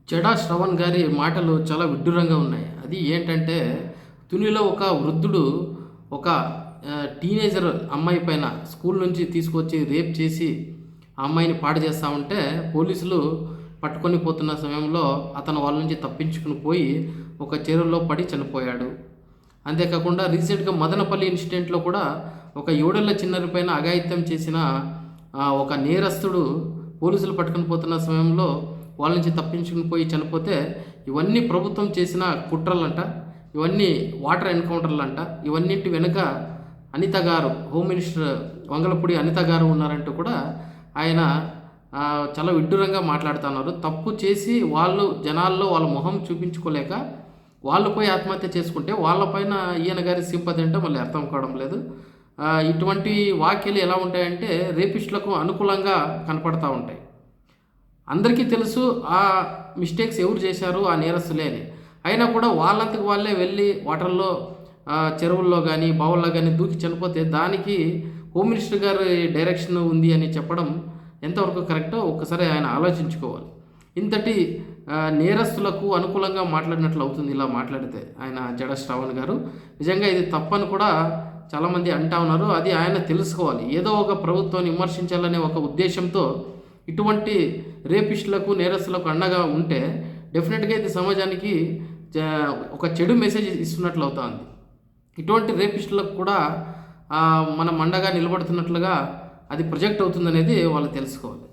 జడా శ్రవణ్ గారి మాటలు చాలా విడ్డూరంగా ఉన్నాయి. అది ఏంటంటే, తునిలో ఒక వృద్ధుడు ఒక టీనేజర్ అమ్మాయి పైన స్కూల్ నుంచి తీసుకొచ్చి రేప్ చేసి, ఆ అమ్మాయిని పాడు చేస్తా ఉంటే, పోలీసులు పట్టుకొని పోతున్న సమయంలో అతను వాళ్ళ నుంచి తప్పించుకుని పోయి, ఒక చెరువులో పడి చనిపోయాడు. అంతేకాకుండా రీసెంట్‌గా మదనపల్లి ఇన్సిడెంట్‌లో కూడా ఒక 7 ఏళ్ల చిన్నారి పైన అఘాయిత్యం చేసిన ఒక నేరస్తుడు పోలీసులు పట్టుకొని పోతున్న సమయంలో వాళ్ళ నుంచి తప్పించుకుని పోయి చనిపోతే, ఇవన్నీ ప్రభుత్వం చేసిన కుట్రలంట. ఇవన్నీ వాటర్ ఎన్‌కౌంటర్‌లంట. ఇవన్నిటి వెనుక అనిత గారు, హోమ్ మినిస్టర్ వంగలపూడి అనిత గారు ఉన్నారంటూ కూడా ఆయన చాలా విడ్డూరంగా మాట్లాడుతున్నారు. తప్పు చేసి వాళ్ళు జనాల్లో వాళ్ళ మొహం చూపించుకోలేక వాళ్ళు పోయి ఆత్మహత్య చేసుకుంటే వాళ్ళపైన ఈయన గారి సింపతి ఏంటో మళ్ళీ అర్థం కావడం లేదు. ఇటువంటి వ్యాఖ్యలు ఎలా ఉంటాయంటే రేపిస్టులకు అనుకూలంగా కనపడతా ఉంటాయి. అందరికీ తెలుసు ఆ మిస్టేక్స్ ఎవరు చేశారు, ఆ నేరస్తులే అని. అయినా కూడా వాళ్ళంతకు వాళ్ళే వెళ్ళి వాటర్‌లో చెరువుల్లో గానీ, బావుల్లో గానీ దూకి చనిపోతే దానికి హోమ్ మినిస్టర్ గారి డైరెక్షన్ ఉంది అని చెప్పడం ఎంతవరకు కరెక్టో ఒక్కసారి ఆయన ఆలోచించుకోవాలి. ఇంతటి నేరస్తులకు అనుకూలంగా మాట్లాడినట్లు అవుతుంది ఇలా మాట్లాడితే ఆయన జడా శ్రావణ్ గారు. నిజంగా ఇది తప్పని కూడా చాలామంది అంటా ఉన్నారు. అది ఆయన తెలుసుకోవాలి. ఏదో ఒక ప్రభుత్వాన్ని విమర్శించాలనే ఒక ఉద్దేశంతో ఇటువంటి రేపిస్టులకు, నేరస్తులకు అండగా ఉంటే డెఫినెట్‌గా ఇది సమాజానికి ఒక చెడు మెసేజ్ ఇస్తున్నట్లు అవుతుంది. ఇటువంటి రేపిస్టులకు కూడా మనం అండగా నిలబడుతున్నట్లుగా అది ప్రొజెక్ట్ అవుతుందనేది వాళ్ళు తెలుసుకోవాలి.